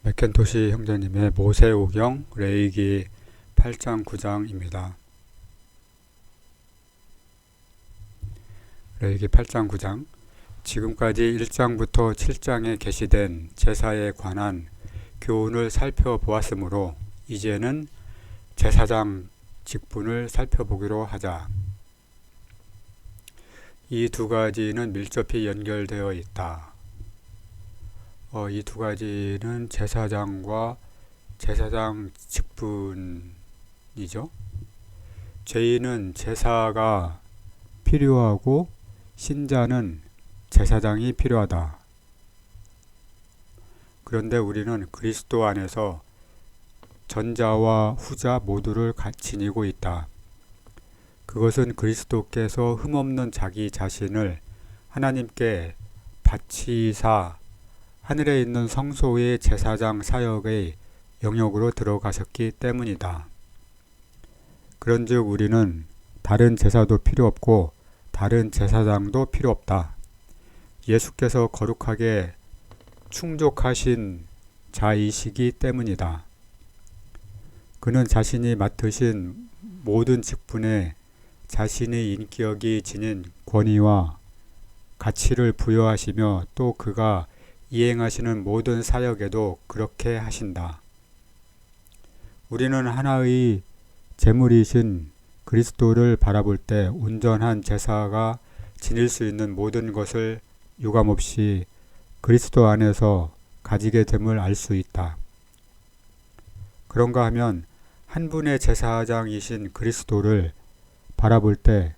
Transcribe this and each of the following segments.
맥켄토시 형제님의 모세오경 레위기 8장 9장입니다. 레위기 8장 9장 지금까지 1장부터 7장에 게시된 제사에 관한 교훈을 살펴보았으므로 이제는 제사장 직분을 살펴보기로 하자. 이 두 가지는 밀접히 연결되어 있다. 이 두 가지는 제사장과 제사장 직분이죠. 죄인은 제사가 필요하고 신자는 제사장이 필요하다. 그런데 우리는 그리스도 안에서 전자와 후자 모두를 지니고 있다. 그것은 그리스도께서 흠없는 자기 자신을 하나님께 바치사 하늘에 있는 성소의 제사장 사역의 영역으로 들어가셨기 때문이다. 그런즉 우리는 다른 제사도 필요 없고 다른 제사장도 필요 없다. 예수께서 거룩하게 충족하신 자이시기 때문이다. 그는 자신이 맡으신 모든 직분에 자신의 인격이 지닌 권위와 가치를 부여하시며 또 그가 이행하시는 모든 사역에도 그렇게 하신다. 우리는 하나의 제물이신 그리스도를 바라볼 때 온전한 제사가 지닐 수 있는 모든 것을 유감없이 그리스도 안에서 가지게 됨을 알 수 있다. 그런가 하면 한 분의 제사장이신 그리스도를 바라볼 때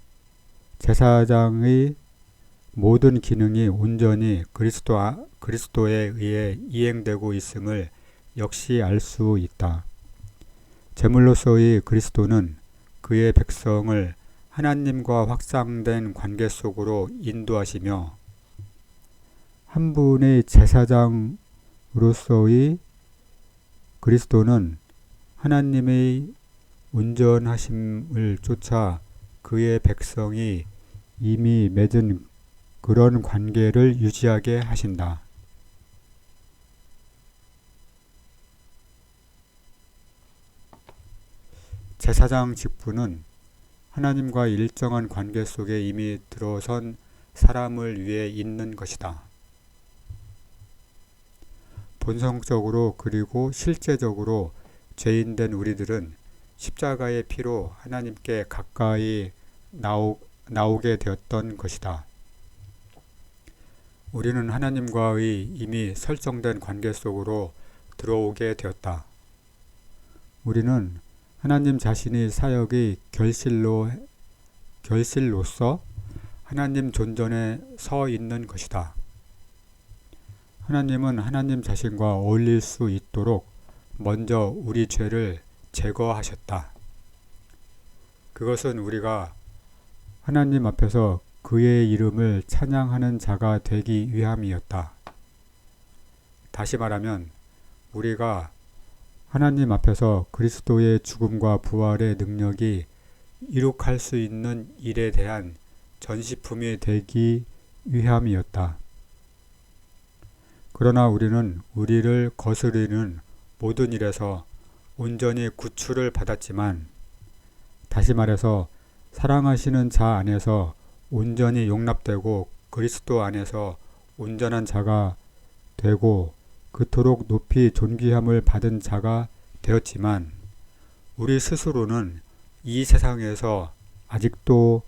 제사장의 모든 기능이 온전히 그리스도에 의해 이행되고 있음을 역시 알 수 있다. 제물로서의 그리스도는 그의 백성을 하나님과 확장된 관계 속으로 인도하시며 한 분의 제사장으로서의 그리스도는 하나님의 온전하심을 쫓아 그의 백성이 이미 맺은 그런 관계를 유지하게 하신다. 제사장 직분은 하나님과 일정한 관계 속에 이미 들어선 사람을 위해 있는 것이다. 본성적으로 그리고 실제적으로 죄인된 우리들은 십자가의 피로 하나님께 가까이 나오게 되었던 것이다. 우리는 하나님과의 이미 설정된 관계 속으로 들어오게 되었다. 우리는 하나님 자신의 사역의 결실로서 하나님 존전에 서 있는 것이다. 하나님은 하나님 자신과 어울릴 수 있도록 먼저 우리 죄를 제거하셨다. 그것은 우리가 하나님 앞에서 그의 이름을 찬양하는 자가 되기 위함이었다. 다시 말하면 우리가 하나님 앞에서 그리스도의 죽음과 부활의 능력이 이룩할 수 있는 일에 대한 전시품이 되기 위함이었다. 그러나 우리는 우리를 거스르는 모든 일에서 온전히 구출을 받았지만, 다시 말해서 사랑하시는 자 안에서 온전히 용납되고 그리스도 안에서 온전한 자가 되고 그토록 높이 존귀함을 받은 자가 되었지만, 우리 스스로는 이 세상에서 아직도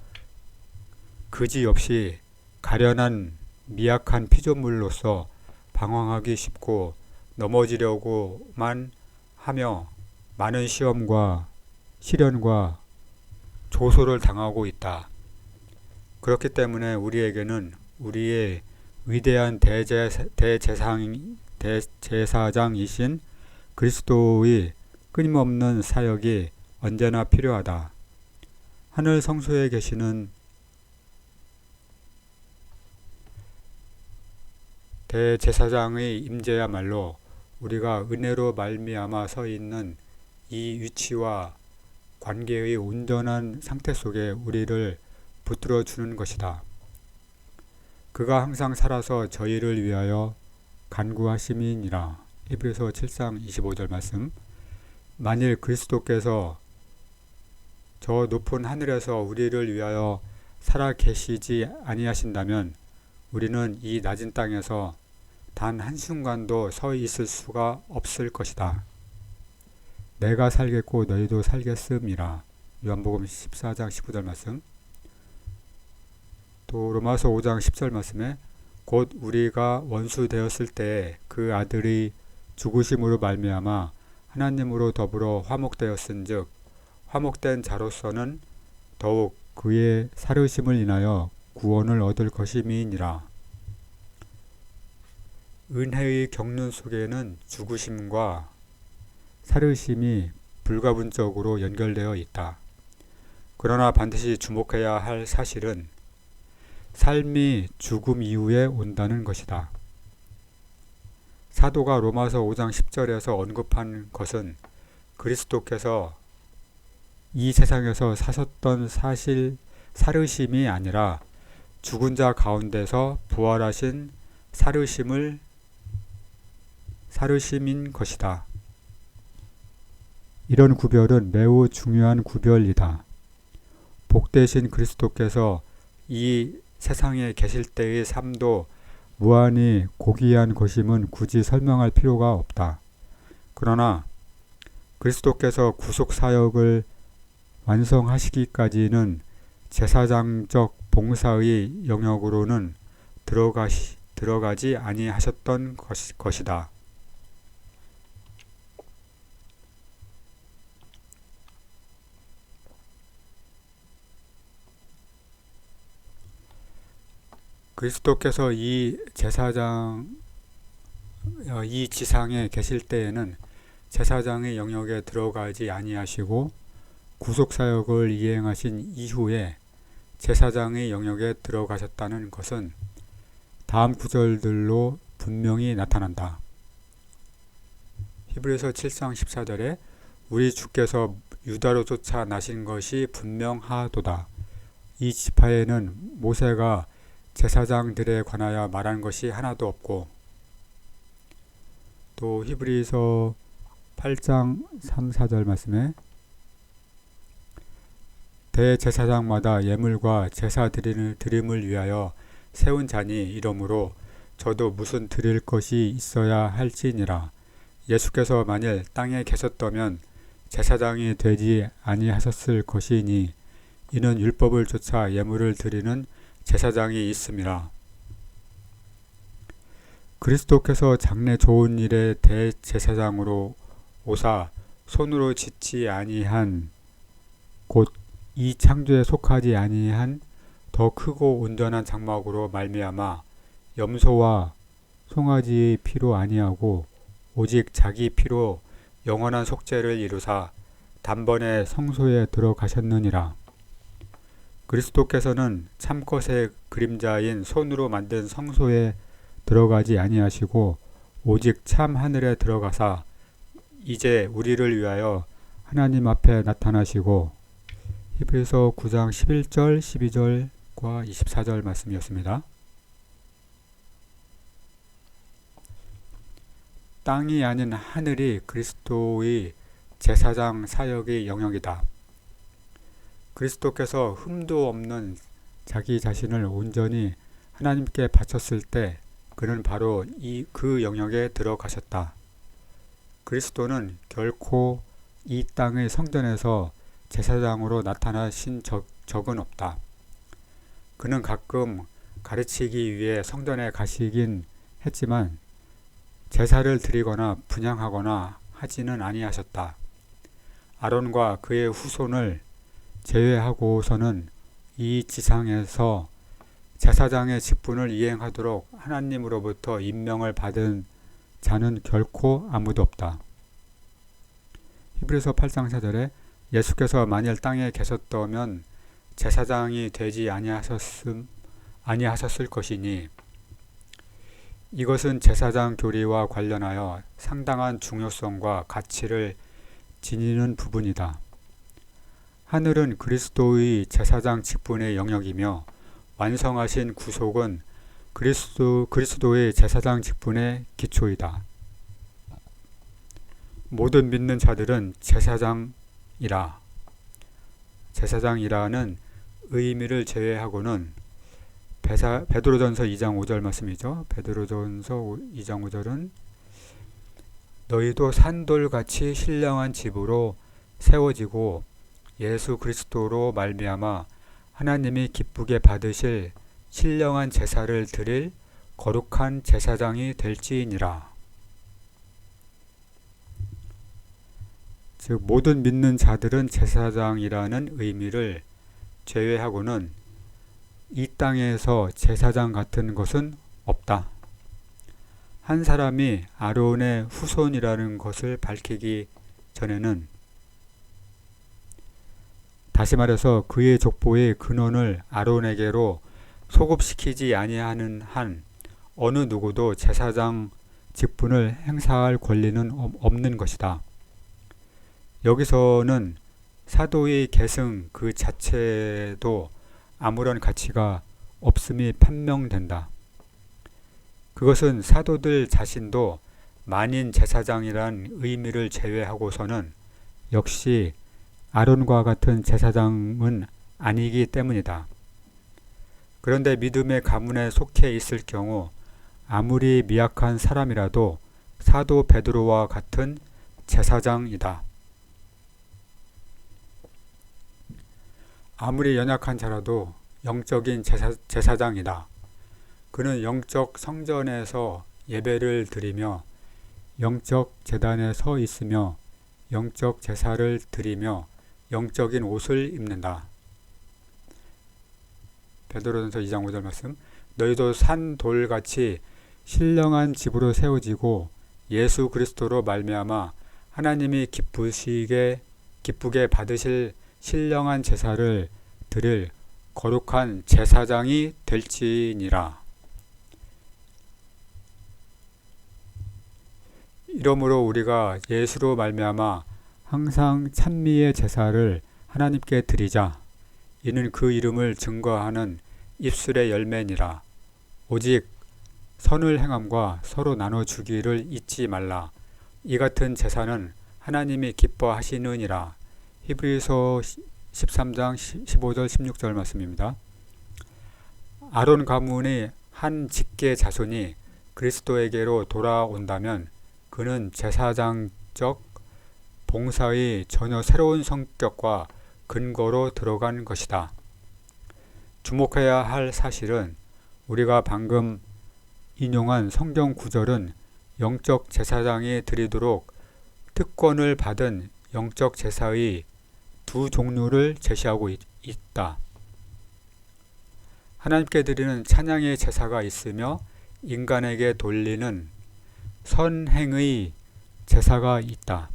그지없이 가련한 미약한 피조물로서 방황하기 쉽고 넘어지려고만 하며 많은 시험과 시련과 조소를 당하고 있다. 그렇기 때문에 우리에게는 우리의 위대한 대제사장이신 그리스도의 끊임없는 사역이 언제나 필요하다. 하늘 성소에 계시는 대제사장의 임재야말로 우리가 은혜로 말미암아 서 있는 이 위치와 관계의 온전한 상태 속에 우리를 붙들어 주는 것이다. 그가 항상 살아서 저희를 위하여 간구하심이니라. 히브리서 7장 25절 말씀. 만일 그리스도께서 저 높은 하늘에서 우리를 위하여 살아 계시지 아니하신다면 우리는 이 낮은 땅에서 단 한순간도 서 있을 수가 없을 것이다. 내가 살겠고 너희도 살겠음이라. 요한복음 14장 19절 말씀. 또 로마서 5장 10절 말씀에 곧 우리가 원수 되었을 때에 그 아들이 죽으심으로 말미암아 하나님으로 더불어 화목되었은즉 화목된 자로서는 더욱 그의 살으심을 인하여 구원을 얻을 것임이니라. 은혜의 경륜 속에는 죽으심과 살으심이 불가분적으로 연결되어 있다. 그러나 반드시 주목해야 할 사실은 삶이 죽음 이후에 온다는 것이다. 사도가 로마서 5장 10절에서 언급한 것은 그리스도께서 이 세상에서 사셨던 사실 살으심이 아니라 죽은 자 가운데서 부활하신 살으심인 것이다. 이런 구별은 매우 중요한 구별이다. 복되신 그리스도께서 이 세상에 계실 때의 삶도 무한히 고귀한 것임은 굳이 설명할 필요가 없다. 그러나 그리스도께서 구속사역을 완성하시기까지는 제사장적 봉사의 영역으로는 들어가지 아니하셨던 것이다. 그리스도께서 이 지상에 계실 때에는 제사장의 영역에 들어가지 아니하시고 구속사역을 이행하신 이후에 제사장의 영역에 들어가셨다는 것은 다음 구절들로 분명히 나타난다. 히브리서 7장 14절에 우리 주께서 유다로 쫓아 나신 것이 분명하도다. 이 지파에는 모세가 제사장들에 관하여 말한 것이 하나도 없고, 또 히브리서 8장 3, 4절 말씀에 대제사장마다 예물과 제사 드림을 위하여 세운 자니 이러므로 저도 무슨 드릴 것이 있어야 할지니라. 예수께서 만일 땅에 계셨다면 제사장이 되지 아니하셨을 것이니 이는 율법을 쫓아 예물을 드리는 제사장이 있음이라. 그리스도께서 장래 좋은 일의 대제사장으로 오사 손으로 짓지 아니한 곧 이 창조에 속하지 아니한 더 크고 온전한 장막으로 말미암아 염소와 송아지의 피로 아니하고 오직 자기 피로 영원한 속죄를 이루사 단번에 성소에 들어가셨느니라. 그리스도께서는 참것의 그림자인 손으로 만든 성소에 들어가지 아니하시고 오직 참 하늘에 들어가사 이제 우리를 위하여 하나님 앞에 나타나시고, 히브리서 9장 11절 12절과 24절 말씀이었습니다. 땅이 아닌 하늘이 그리스도의 제사장 사역의 영역이다. 그리스도께서 흠도 없는 자기 자신을 온전히 하나님께 바쳤을 때 그는 바로 그 영역에 들어가셨다. 그리스도는 결코 이 땅의 성전에서 제사장으로 나타나신 적은 없다. 그는 가끔 가르치기 위해 성전에 가시긴 했지만 제사를 드리거나 분향하거나 하지는 아니하셨다. 아론과 그의 후손을 제외하고서는 이 지상에서 제사장의 직분을 이행하도록 하나님으로부터 임명을 받은 자는 결코 아무도 없다. 히브리서 8장 4절에 예수께서 만일 땅에 계셨다면 제사장이 되지 아니하셨을 것이니, 이것은 제사장 교리와 관련하여 상당한 중요성과 가치를 지니는 부분이다. 하늘은 그리스도의 제사장 직분의 영역이며 완성하신 구속은 그리스도의 제사장 직분의 기초이다. 모든 믿는 자들은 제사장이라. 제사장이라는 의미를 제외하고는 베드로전서 2장 5절 말씀이죠. 베드로전서 2장 5절은 너희도 산돌같이 신령한 집으로 세워지고 예수 그리스도로 말미암아 하나님이 기쁘게 받으실 신령한 제사를 드릴 거룩한 제사장이 될지니라. 즉 모든 믿는 자들은 제사장이라는 의미를 제외하고는 이 땅에서 제사장 같은 것은 없다. 한 사람이 아론의 후손이라는 것을 밝히기 전에는, 다시 말해서 그의 족보의 근원을 아론에게로 소급시키지 아니하는 한 어느 누구도 제사장 직분을 행사할 권리는 없는 것이다. 여기서는 사도의 계승 그 자체도 아무런 가치가 없음이 판명된다. 그것은 사도들 자신도 만인 제사장이란 의미를 제외하고서는 역시 아론과 같은 제사장은 아니기 때문이다. 그런데 믿음의 가문에 속해 있을 경우 아무리 미약한 사람이라도 사도 베드로와 같은 제사장이다. 아무리 연약한 자라도 영적인 제사장이다. 그는 영적 성전에서 예배를 드리며 영적 제단에 서 있으며 영적 제사를 드리며 영적인 옷을 입는다. 베드로전서 2장 5절 말씀. 너희도 산돌같이 신령한 집으로 세워지고 예수 그리스도로 말미암아 하나님이 기쁘게 받으실 신령한 제사를 드릴 거룩한 제사장이 될지니라. 이러므로 우리가 예수로 말미암아 항상 찬미의 제사를 하나님께 드리자. 이는 그 이름을 증거하는 입술의 열매니라. 오직 선을 행함과 서로 나눠주기를 잊지 말라. 이 같은 제사는 하나님이 기뻐하시느니라. 히브리서 13장 15절 16절 말씀입니다. 아론 가문의 한 직계 자손이 그리스도에게로 돌아온다면 그는 제사장적 봉사의 전혀 새로운 성격과 근거로 들어간 것이다. 주목해야 할 사실은 우리가 방금 인용한 성경 구절은 영적 제사장이 드리도록 특권을 받은 영적 제사의 두 종류를 제시하고 있다. 하나님께 드리는 찬양의 제사가 있으며 인간에게 돌리는 선행의 제사가 있다.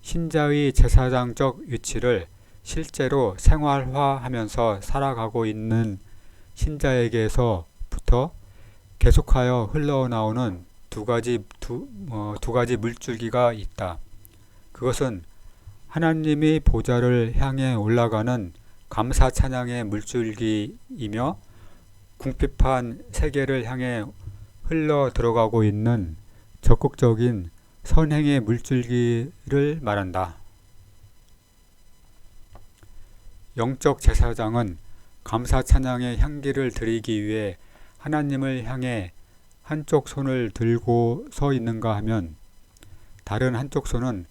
신자의 제사장적 위치를 실제로 생활화하면서 살아가고 있는 신자에게서부터 계속하여 흘러나오는 두 가지 물줄기가 있다. 그것은 하나님의 보좌를 향해 올라가는 감사 찬양의 물줄기이며 궁핍한 세계를 향해 흘러 들어가고 있는 적극적인 선행의 물줄기를 말한다. 영적 제사장은 감사 찬양의 향기를 드리기 위해 하나님을 향해 한쪽 손을 들고 서 있는가 하면 다른 한쪽 손은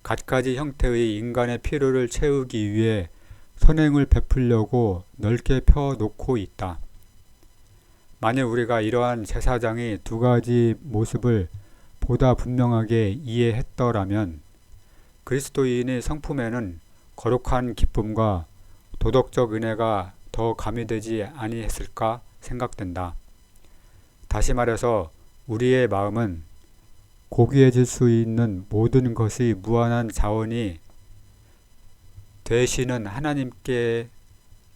갖가지 형태의 인간의 필요를 채우기 위해 선행을 베풀려고 넓게 펴놓고 있다. 만일 우리가 이러한 제사장의 두 가지 모습을 보다 분명하게 이해했더라면 그리스도인의 성품에는 거룩한 기쁨과 도덕적 은혜가 더 가미되지 아니했을까 생각된다. 다시 말해서 우리의 마음은 고귀해질 수 있는 모든 것이 무한한 자원이 되시는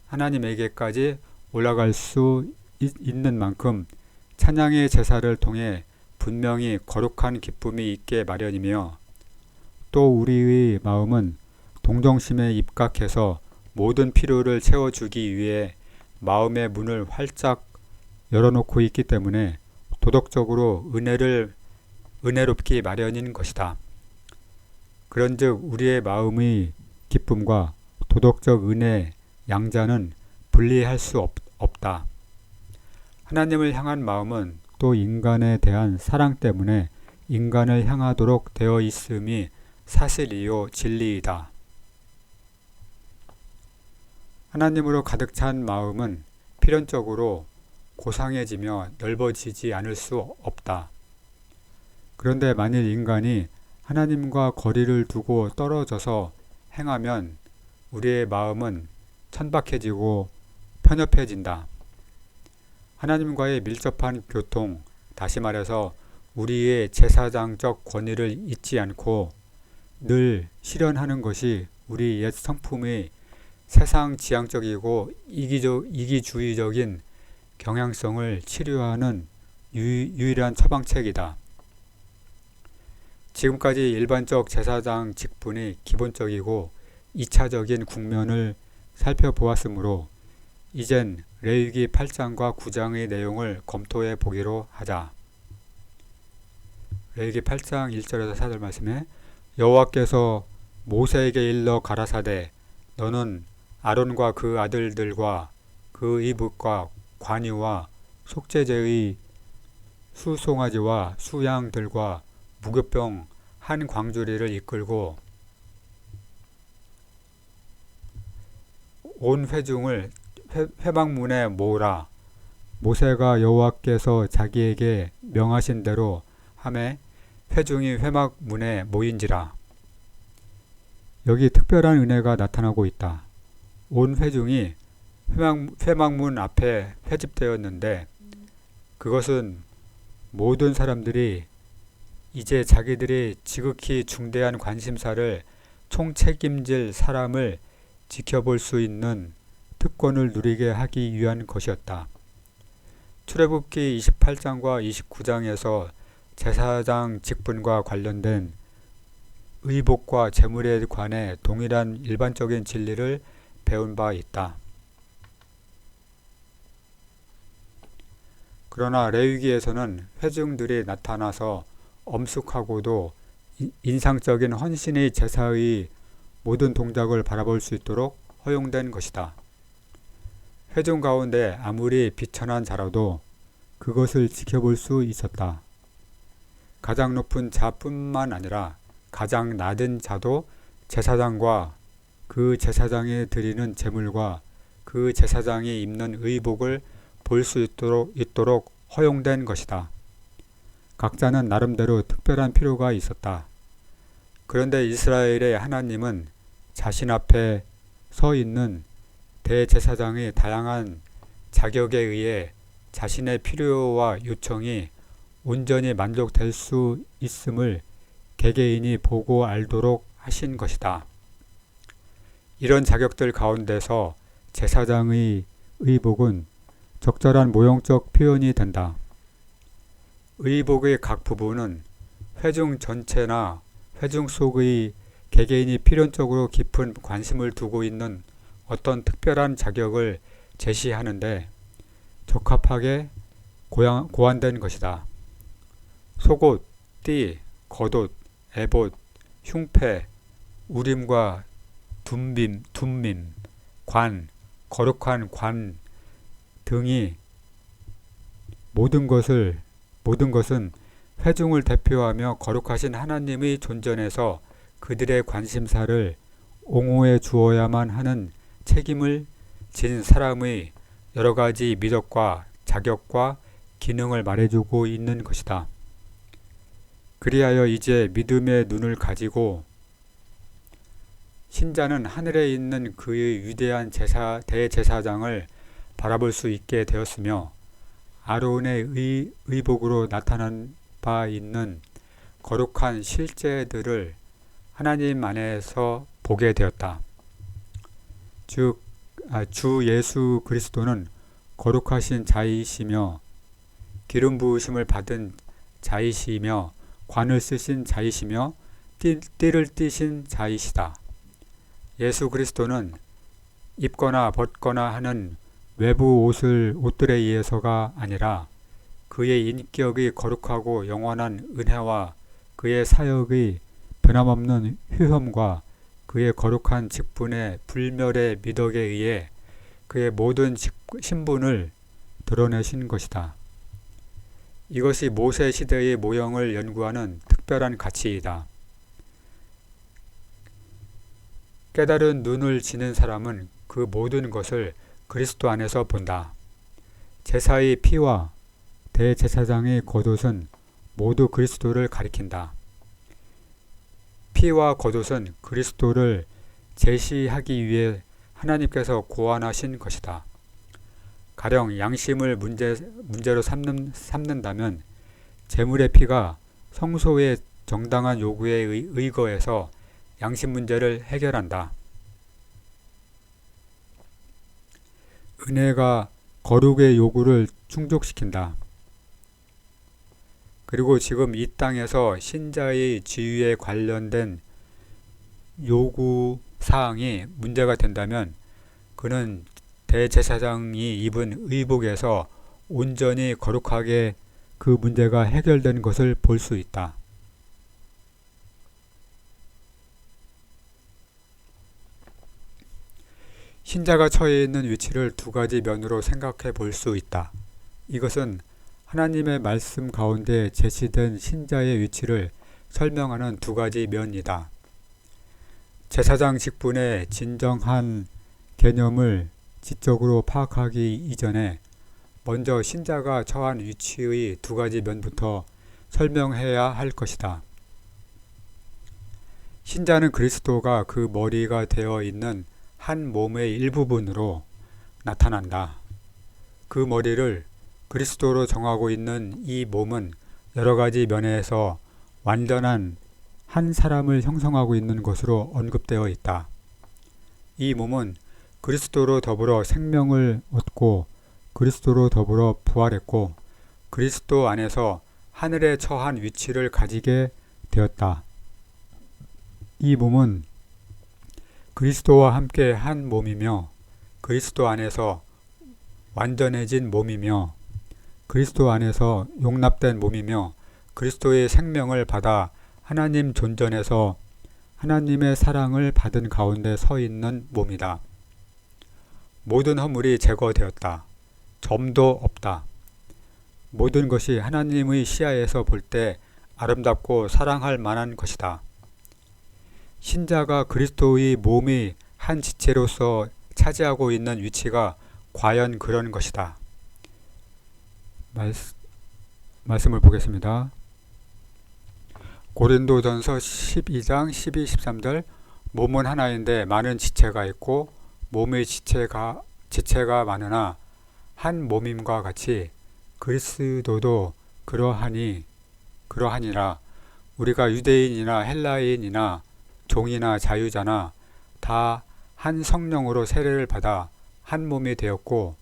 하나님에게까지 올라갈 수 있는 만큼 찬양의 제사를 통해 분명히 거룩한 기쁨이 있게 마련이며 또 우리의 마음은 동정심에 입각해서 모든 필요를 채워주기 위해 마음의 문을 활짝 열어놓고 있기 때문에 도덕적으로 은혜롭기 마련인 것이다. 그런즉 우리의 마음의 기쁨과 도덕적 은혜 양자는 분리할 수 없다. 하나님을 향한 마음은 또 인간에 대한 사랑 때문에 인간을 향하도록 되어 있음이 사실이요 진리이다. 하나님으로 가득 찬 마음은 필연적으로 고상해지며 넓어지지 않을 수 없다. 그런데 만일 인간이 하나님과 거리를 두고 떨어져서 행하면 우리의 마음은 천박해지고 편협해진다. 하나님과의 밀접한 교통, 다시 말해서 우리의 제사장적 권위를 잊지 않고 늘 실현하는 것이 우리 옛 성품의 세상 지향적이고 이기주의적인 경향성을 치료하는 유일한 처방책이다. 지금까지 일반적 제사장 직분의 기본적이고 2차적인 국면을 살펴보았으므로 이젠 레위기 8장과 9장의 내용을 검토해 보기로 하자. 레위기 8장 1절에서 4절 말씀에 여호와께서 모세에게 일러 가라사대 너는 아론과 그 아들들과 그 이복과 관이와 속죄제의 수송아지와 수양들과 무교병 한 광주리를 이끌고 온 회중을 회막문에 모으라. 모세가 여호와께서 자기에게 명하신 대로 하매 회중이 회막문에 모인지라. 여기 특별한 은혜가 나타나고 있다. 온 회중이 회막문 앞에 회집되었는데 그것은 모든 사람들이 이제 자기들이 지극히 중대한 관심사를 총책임질 사람을 지켜볼 수 있는 특권을 누리게 하기 위한 것이었다. 출애굽기 28장과 29장에서 제사장 직분과 관련된 의복과 제물에 관해 동일한 일반적인 진리를 배운 바 있다. 그러나 레위기에서는 회중들이 나타나서 엄숙하고도 인상적인 헌신의 제사의 모든 동작을 바라볼 수 있도록 허용된 것이다. 회중 가운데 아무리 비천한 자라도 그것을 지켜볼 수 있었다. 가장 높은 자뿐만 아니라 가장 낮은 자도 제사장과 그 제사장이 드리는 제물과 그 제사장이 입는 의복을 볼 수 있도록 허용된 것이다. 각자는 나름대로 특별한 필요가 있었다. 그런데 이스라엘의 하나님은 자신 앞에 서 있는 대제사장의 다양한 자격에 의해 자신의 필요와 요청이 온전히 만족될 수 있음을 개개인이 보고 알도록 하신 것이다. 이런 자격들 가운데서 제사장의 의복은 적절한 모형적 표현이 된다. 의복의 각 부분은 회중 전체나 회중 속의 개개인이 필연적으로 깊은 관심을 두고 있는 어떤 특별한 자격을 제시하는데 적합하게 고안된 것이다. 속옷, 띠, 겉옷, 에봇, 흉패, 우림과 둠밈, 관, 거룩한 관 등이 모든 것은 회중을 대표하며 거룩하신 하나님의 존전에서 그들의 관심사를 옹호해 주어야만 하는 책임을 진 사람의 여러 가지 미덕과 자격과 기능을 말해주고 있는 것이다. 그리하여 이제 믿음의 눈을 가지고 신자는 하늘에 있는 그의 위대한 대제사장을 바라볼 수 있게 되었으며 아론의 의복으로 나타난 바 있는 거룩한 실제들을 하나님 안에서 보게 되었다. 주 예수 그리스도는 거룩하신 자이시며 기름 부으심을 받은 자이시며 관을 쓰신 자이시며 띠를 띠신 자이시다. 예수 그리스도는 입거나 벗거나 하는 외부 옷들에 의해서가 아니라 그의 인격의 거룩하고 영원한 은혜와 그의 사역의 변함없는 hyom과 그의 거룩한 직분의 불멸의 미덕에 의해 그의 모든 신분을 드러내신 것이다. 이것이 모세 시대의 모형을 연구하는 특별한 가치이다. 깨달은 눈을 지닌 사람은 그 모든 것을 그리스도 안에서 본다. 제사의 피와 대제사장의 겉옷은 모두 그리스도를 가리킨다. 피와 겉옷은 그리스도를 제시하기 위해 하나님께서 고안하신 것이다. 가령 양심을 문제로 삼는다면 제물의 피가 성소의 정당한 요구에 의거해서 양심 문제를 해결한다. 은혜가 거룩의 요구를 충족시킨다. 그리고 지금 이 땅에서 신자의 지위에 관련된 요구사항이 문제가 된다면 그는 대제사장이 입은 의복에서 온전히 거룩하게 그 문제가 해결된 것을 볼 수 있다. 신자가 처해 있는 위치를 두 가지 면으로 생각해 볼 수 있다. 이것은 하나님의 말씀 가운데 제시된 신자의 위치를 설명하는 두 가지 면이다. 제사장 직분의 진정한 개념을 지적으로 파악하기 이전에 먼저 신자가 처한 위치의 두 가지 면부터 설명해야 할 것이다. 신자는 그리스도가 그 머리가 되어 있는 한 몸의 일부분으로 나타난다. 그 머리를 그리스도로 정하고 있는 이 몸은 여러 가지 면에서 완전한 한 사람을 형성하고 있는 것으로 언급되어 있다. 이 몸은 그리스도로 더불어 생명을 얻고 그리스도로 더불어 부활했고 그리스도 안에서 하늘에 처한 위치를 가지게 되었다. 이 몸은 그리스도와 함께 한 몸이며 그리스도 안에서 완전해진 몸이며 그리스도 안에서 용납된 몸이며 그리스도의 생명을 받아 하나님 존전에서 하나님의 사랑을 받은 가운데 서 있는 몸이다. 모든 허물이 제거되었다. 점도 없다. 모든 것이 하나님의 시야에서 볼 때 아름답고 사랑할 만한 것이다. 신자가 그리스도의 몸이 한 지체로서 차지하고 있는 위치가 과연 그런 것이다. 말씀을 보겠습니다. 고린도전서 12장 12, 13절 몸은 하나인데 많은 지체가 있고 몸의 지체가 많으나 한 몸임과 같이 그리스도도 그러하니라. 우리가 유대인이나 헬라인이나 종이나 자유자나 다 한 성령으로 세례를 받아 한 몸이 되었고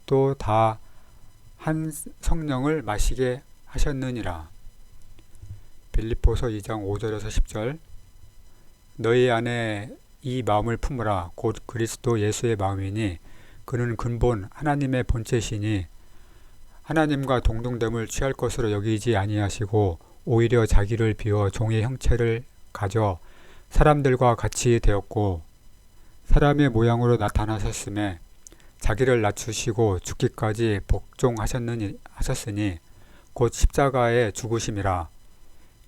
또 다 한 성령을 마시게 하셨느니라. 빌립보서 2장 5절에서 10절 너희 안에 이 마음을 품으라. 곧 그리스도 예수의 마음이니 그는 근본 하나님의 본체시니 하나님과 동등됨을 취할 것으로 여기지 아니하시고 오히려 자기를 비워 종의 형체를 가져 사람들과 같이 되었고 사람의 모양으로 나타나셨음에 자기를 낮추시고 죽기까지 복종하셨으니 곧 십자가의 죽으심이라.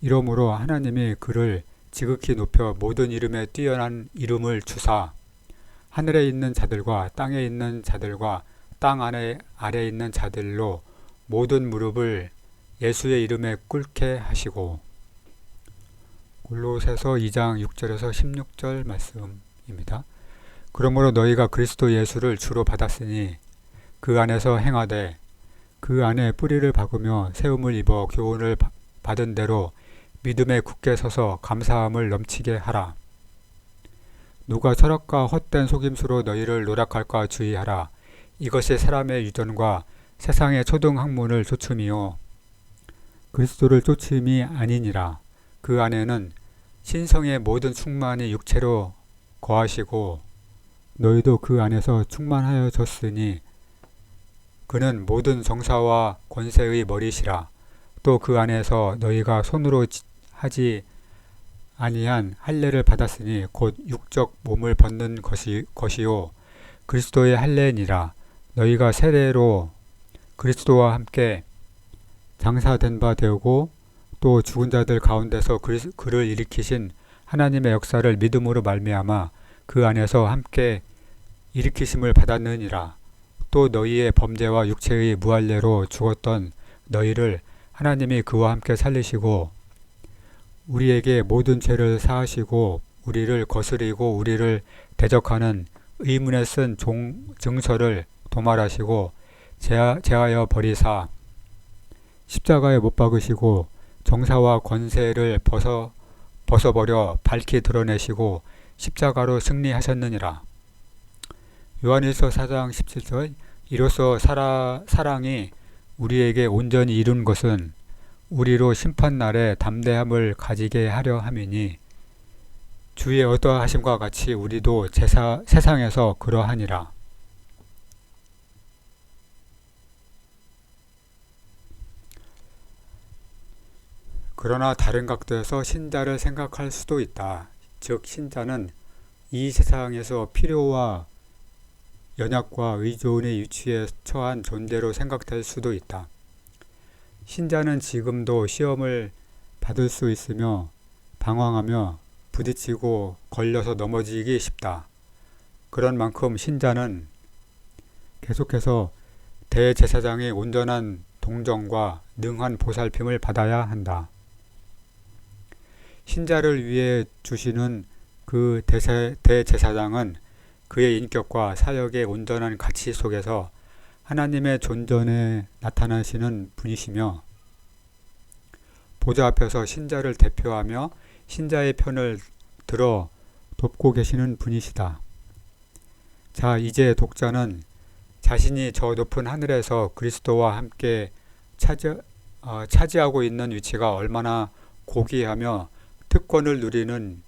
이러므로 하나님이 그를 지극히 높여 모든 이름에 뛰어난 이름을 주사 하늘에 있는 자들과 땅에 있는 자들과 땅 아래에 있는 자들로 모든 무릎을 예수의 이름에 꿇게 하시고. 골로새서 2장 6절에서 16절 말씀입니다. 그러므로 너희가 그리스도 예수를 주로 받았으니 그 안에서 행하되 그 안에 뿌리를 박으며 세움을 입어 교훈을 받은 대로 믿음에 굳게 서서 감사함을 넘치게 하라. 누가 철학과 헛된 속임수로 너희를 노략할까 주의하라. 이것이 사람의 유전과 세상의 초등학문을 쫓음이요 그리스도를 쫓음이 아니니라. 그 안에는 신성의 모든 충만이 육체로 거하시고 너희도 그 안에서 충만하여졌으니 그는 모든 정사와 권세의 머리시라. 또 그 안에서 너희가 손으로 하지 아니한 할례를 받았으니 곧 육적 몸을 벗는 것이요 그리스도의 할례니라. 너희가 세례로 그리스도와 함께 장사된 바 되고 또 죽은 자들 가운데서 그를 일으키신 하나님의 역사를 믿음으로 말미암아 그 안에서 함께 일으키심을 받았느니라. 또 너희의 범죄와 육체의 무할례로 죽었던 너희를 하나님이 그와 함께 살리시고 우리에게 모든 죄를 사하시고 우리를 거스리고 우리를 대적하는 의문에 쓴 증서를 도말하시고 제하여 버리사 십자가에 못 박으시고 정사와 권세를 벗어버려 밝히 드러내시고 십자가로 승리하셨느니라. 요한일서 4장 17절 이로써 사랑이 우리에게 온전히 이룬 것은 우리로 심판날에 담대함을 가지게 하려 함이니 주의 어떠하심과 같이 우리도 세상에서 그러하니라. 그러나 다른 각도에서 신자를 생각할 수도 있다. 즉 신자는 이 세상에서 필요와 연약과 의존의 위치에 처한 존재로 생각될 수도 있다. 신자는 지금도 시험을 받을 수 있으며 방황하며 부딪히고 걸려서 넘어지기 쉽다. 그런 만큼 신자는 계속해서 대제사장의 온전한 동정과 능한 보살핌을 받아야 한다. 신자를 위해 주시는 그 대제사장은 그의 인격과 사역의 온전한 가치 속에서 하나님의 존전에 나타나시는 분이시며 보좌 앞에서 신자를 대표하며 신자의 편을 들어 돕고 계시는 분이시다. 자, 이제 독자는 자신이 저 높은 하늘에서 그리스도와 함께 차지하고 있는 위치가 얼마나 고귀하며 특권을 누리는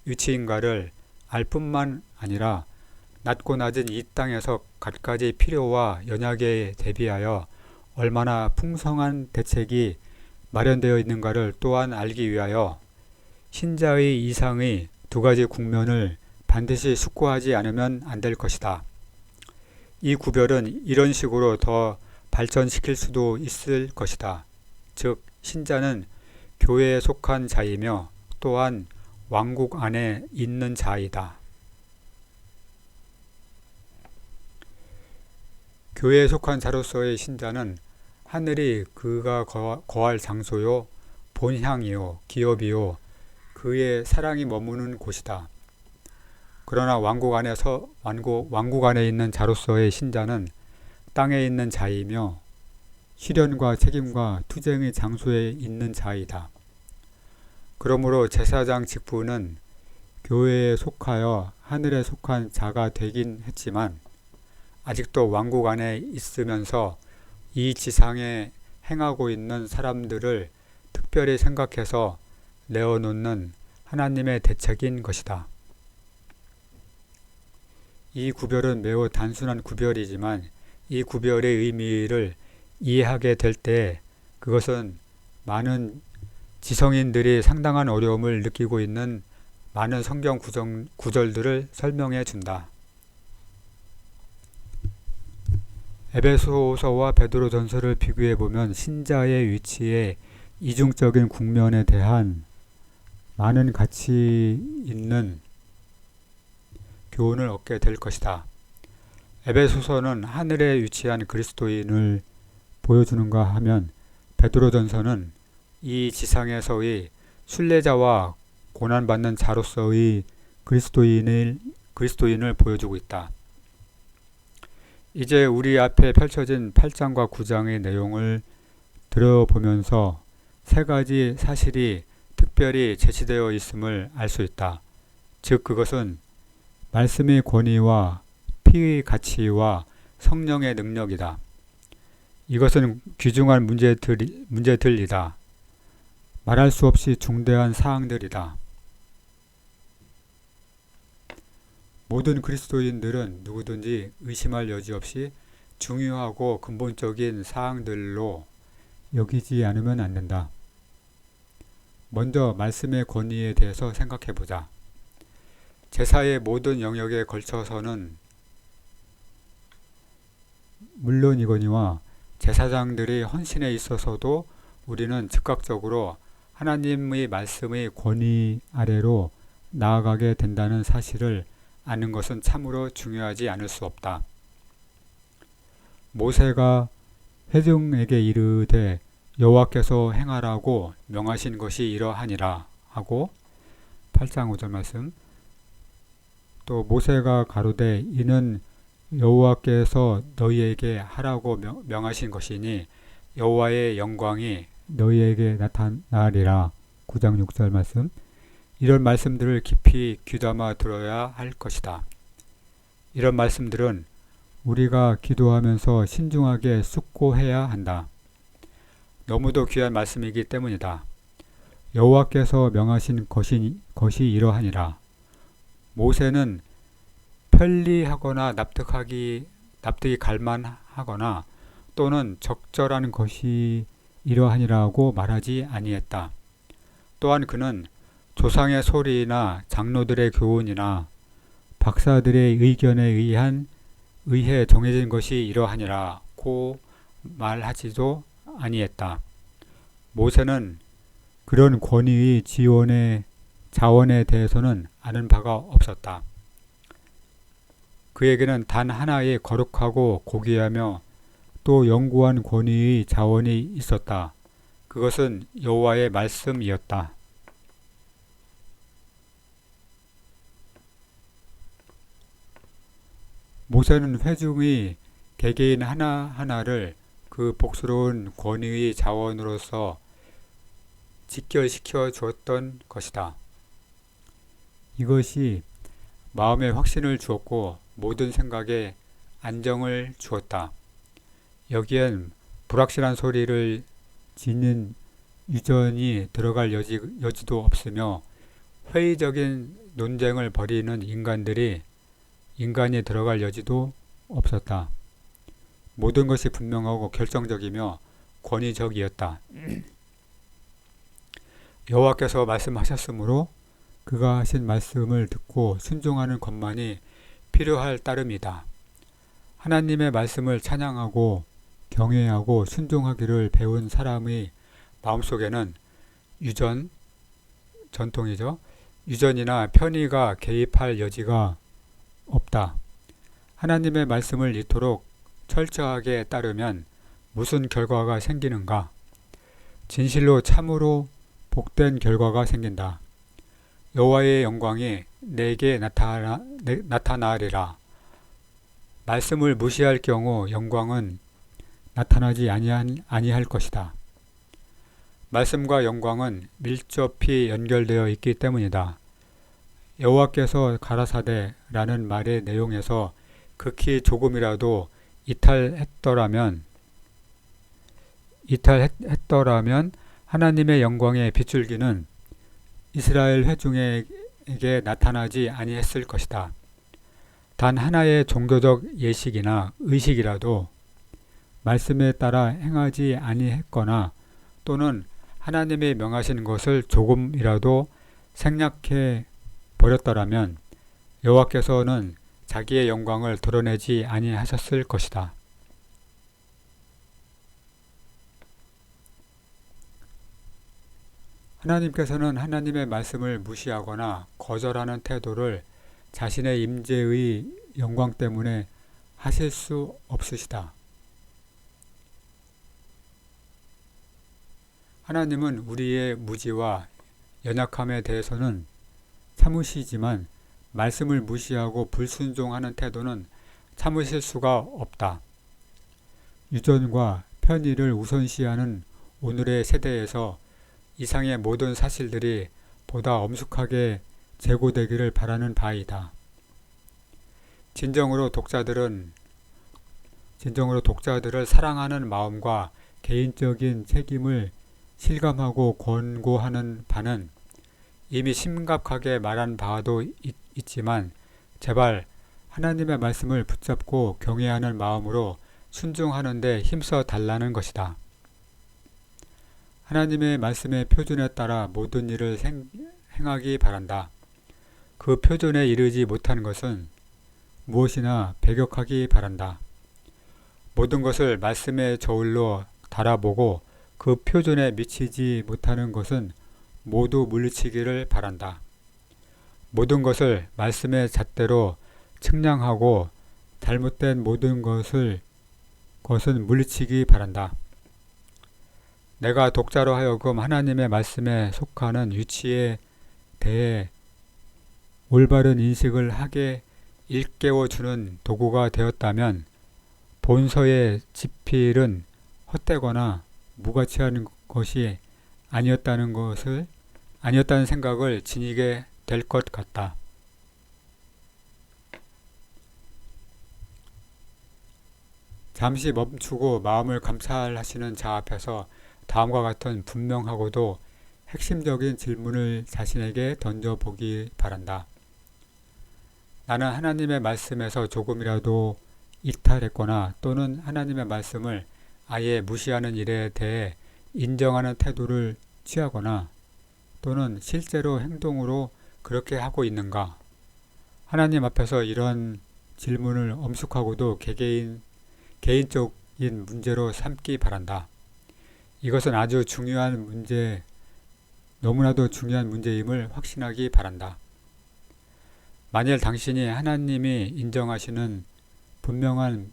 위치인가를 알 뿐만 아니라 낮고 낮은 이 땅에서 갖가지 필요와 연약에 대비하여 얼마나 풍성한 대책이 마련되어 있는가를 또한 알기 위하여 신자의 이상의 두 가지 국면을 반드시 숙고하지 않으면 안 될 것이다. 이 구별은 이런 식으로 더 발전시킬 수도 있을 것이다. 즉 신자는 교회에 속한 자이며 또한 왕국 안에 있는 자이다. 교회에 속한 자로서의 신자는 하늘이 그가 거할 장소요 본향이요 기업이요 그의 사랑이 머무는 곳이다. 그러나 왕국 안에 있는 자로서의 신자는 땅에 있는 자이며 시련과 책임과 투쟁의 장소에 있는 자이다. 그러므로 제사장 직분은 교회에 속하여 하늘에 속한 자가 되긴 했지만 아직도 왕국 안에 있으면서 이 지상에 행하고 있는 사람들을 특별히 생각해서 내어놓는 하나님의 대책인 것이다. 이 구별은 매우 단순한 구별이지만 이 구별의 의미를 이해하게 될 때 그것은 많은 지성인들이 상당한 어려움을 느끼고 있는 많은 성경 구절들을 설명해 준다. 에베소서와 베드로전서를 비교해 보면 신자의 위치의 이중적인 국면에 대한 많은 가치 있는 교훈을 얻게 될 것이다. 에베소서는 하늘에 위치한 그리스도인을 보여주는가 하면 베드로전서는 이 지상에서의 순례자와 고난받는 자로서의 그리스도인을 보여주고 있다. 이제 우리 앞에 펼쳐진 8장과 9장의 내용을 들어보면서 세 가지 사실이 특별히 제시되어 있음을 알 수 있다. 즉 그것은 말씀의 권위와 피의 가치와 성령의 능력이다. 이것은 귀중한 문제들이다. 말할 수 없이 중대한 사항들이다. 모든 그리스도인들은 누구든지 의심할 여지 없이 중요하고 근본적인 사항들로 여기지 않으면 안 된다. 먼저 말씀의 권위에 대해서 생각해 보자. 제사의 모든 영역에 걸쳐서는 물론이거니와 제사장들이 헌신에 있어서도 우리는 즉각적으로 하나님의 말씀의 권위 아래로 나아가게 된다는 사실을 아는 것은 참으로 중요하지 않을 수 없다. 모세가 회중에게 이르되 여호와께서 행하라고 명하신 것이 이러하니라 하고 8장 5절 말씀, 또 모세가 가로되 이는 여호와께서 너희에게 하라고 명하신 것이니 여호와의 영광이 너희에게 나타나리라. 9장 6절 말씀. 이런 말씀들을 깊이 귀담아 들어야 할 것이다. 이런 말씀들은 우리가 기도하면서 신중하게 숙고해야 한다. 너무도 귀한 말씀이기 때문이다. 여호와께서 명하신 것이 이러하니라. 모세는 편리하거나 납득이 갈만하거나 또는 적절한 것이 이러하니라고 말하지 아니했다. 또한 그는 조상의 소리나 장로들의 교훈이나 박사들의 의견에 의해 정해진 것이 이러하니라고 말하지도 아니했다. 모세는 그런 권위의 자원에 대해서는 아는 바가 없었다. 그에게는 단 하나의 거룩하고 고귀하며 또 영구한 권위의 자원이 있었다. 그것은 여호와의 말씀이었다. 모세는 회중의 개개인 하나하나를 그 복스러운 권위의 자원으로서 직결시켜 주었던 것이다. 이것이 마음에 확신을 주었고 모든 생각에 안정을 주었다. 여기엔 불확실한 소리를 짓는 유전이 들어갈 여지도 없으며 회의적인 논쟁을 벌이는 인간이 들어갈 여지도 없었다. 모든 것이 분명하고 결정적이며 권위적이었다. 여호와께서 말씀하셨으므로 그가 하신 말씀을 듣고 순종하는 것만이 필요할 따름이다. 하나님의 말씀을 찬양하고 경외하고 순종하기를 배운 사람의 마음속에는 전통이죠. 유전이나 편의가 개입할 여지가 없다. 하나님의 말씀을 이토록 철저하게 따르면 무슨 결과가 생기는가? 진실로 참으로 복된 결과가 생긴다. 여호와의 영광이 내게 나타나리라. 말씀을 무시할 경우 영광은 나타나지 아니할 것이다. 말씀과 영광은 밀접히 연결되어 있기 때문이다. 여호와께서 가라사대라는 말의 내용에서 극히 조금이라도 이탈했더라면 하나님의 영광의 빗줄기는 이스라엘 회중에게 나타나지 아니했을 것이다. 단 하나의 종교적 예식이나 의식이라도 말씀에 따라 행하지 아니했거나 또는 하나님이 명하신 것을 조금이라도 생략해 버렸더라면 여호와께서는 자기의 영광을 드러내지 아니하셨을 것이다. 하나님께서는 하나님의 말씀을 무시하거나 거절하는 태도를 자신의 임재의 영광 때문에 하실 수 없으시다. 하나님은 우리의 무지와 연약함에 대해서는 참으시지만 말씀을 무시하고 불순종하는 태도는 참으실 수가 없다. 유전과 편의를 우선시하는 오늘의 세대에서 이상의 모든 사실들이 보다 엄숙하게 제고되기를 바라는 바이다. 진정으로 독자들을 사랑하는 마음과 개인적인 책임을 실감하고 권고하는 바는 이미 심각하게 말한 바도 있지만 제발 하나님의 말씀을 붙잡고 경외하는 마음으로 순종하는 데 힘써 달라는 것이다. 하나님의 말씀의 표준에 따라 모든 일을 행하기 바란다. 그 표준에 이르지 못한 것은 무엇이나 배격하기 바란다. 모든 것을 말씀의 저울로 달아보고 그 표준에 미치지 못하는 것은 모두 물리치기를 바란다. 모든 것을 말씀의 잣대로 측량하고 잘못된 모든 것은 물리치기 바란다. 내가 독자로 하여금 하나님의 말씀에 속하는 위치에 대해 올바른 인식을 하게 일깨워주는 도구가 되었다면 본서의 지필은 헛되거나 무가치한 것이 아니었다는 생각을 지니게 될 것 같다. 잠시 멈추고 마음을 감찰하시는 자 앞에서 다음과 같은 분명하고도 핵심적인 질문을 자신에게 던져보기 바란다. 나는 하나님의 말씀에서 조금이라도 이탈했거나 또는 하나님의 말씀을 아예 무시하는 일에 대해 인정하는 태도를 취하거나 또는 실제로 행동으로 그렇게 하고 있는가? 하나님 앞에서 이런 질문을 엄숙하고도 개인적인 문제로 삼기 바란다. 이것은 아주 중요한 문제, 너무나도 중요한 문제임을 확신하기 바란다. 만일 당신이 하나님이 인정하시는 분명한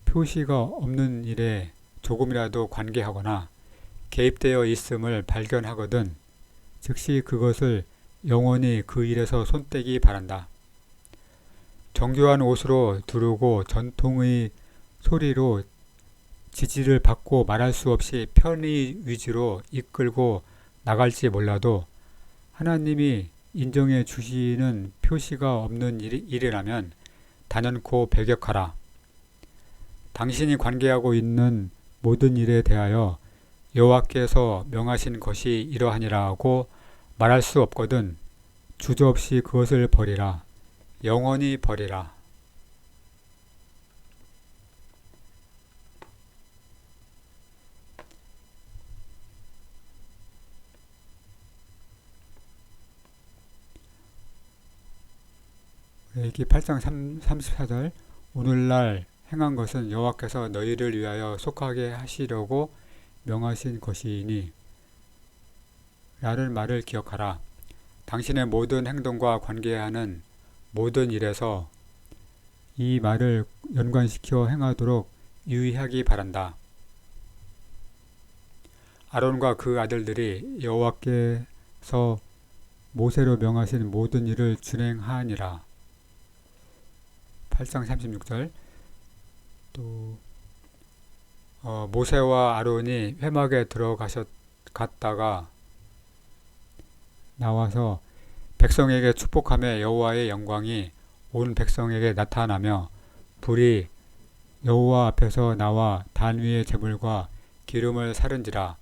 표시가 없는 일에 조금이라도 관계하거나 개입되어 있음을 발견하거든 즉시 그것을 영원히 그 일에서 손떼기 바란다. 정교한 옷으로 두르고 전통의 소리로 지지를 받고 말할 수 없이 편의 위주로 이끌고 나갈지 몰라도 하나님이 인정해 주시는 표시가 없는 일이라면 단연코 배격하라. 당신이 관계하고 있는 모든 일에 대하여 여호와께서 명하신 것이 이러하니라 하고 말할 수 없거든 주저없이 그것을 버리라. 영원히 버리라. 레위기 8장 34절 오늘날 행한 것은 여호와께서 너희를 위하여 속하게 하시려고 명하신 것이니 라는 말을 기억하라. 당신의 모든 행동과 관계하는 모든 일에서 이 말을 연관시켜 행하도록 유의하기 바란다. 아론과 그 아들들이 여호와께서 모세로 명하신 모든 일을 준행하니라. 8장 36절 또 모세와 아론이 회막에 갔다가 나와서 백성에게 축복하며 여호와의 영광이 온 백성에게 나타나며 불이 여호와 앞에서 나와 단 위의 제물과 기름을 사른지라.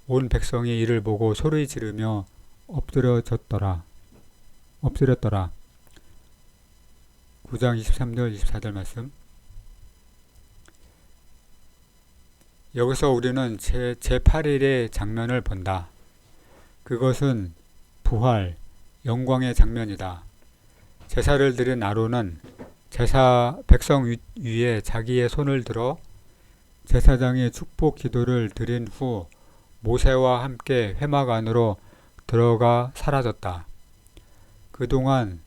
온 백성이 이를 보고 소리 지르며 엎드렸더라. 9장 23절 24절 말씀. 여기서 우리는 제8일의 장면을 본다. 그것은 부활, 영광의 장면이다. 제사를 드린 아론은 백성 위에 자기의 손을 들어 제사장의 축복 기도를 드린 후 모세와 함께 회막 안으로 들어가 사라졌다. 그동안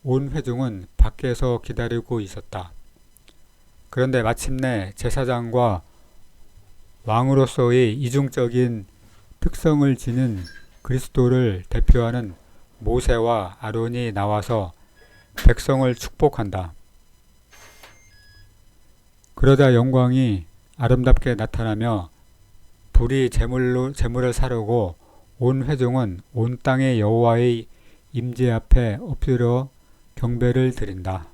온 회중은 밖에서 기다리고 있었다. 그런데 마침내 제사장과 왕으로서의 이중적인 특성을 지닌 그리스도를 대표하는 모세와 아론이 나와서 백성을 축복한다. 그러자 영광이 아름답게 나타나며 불이 제물을 사르고 온 회중은 온 땅의 여호와의 임재 앞에 엎드려 경배를 드린다.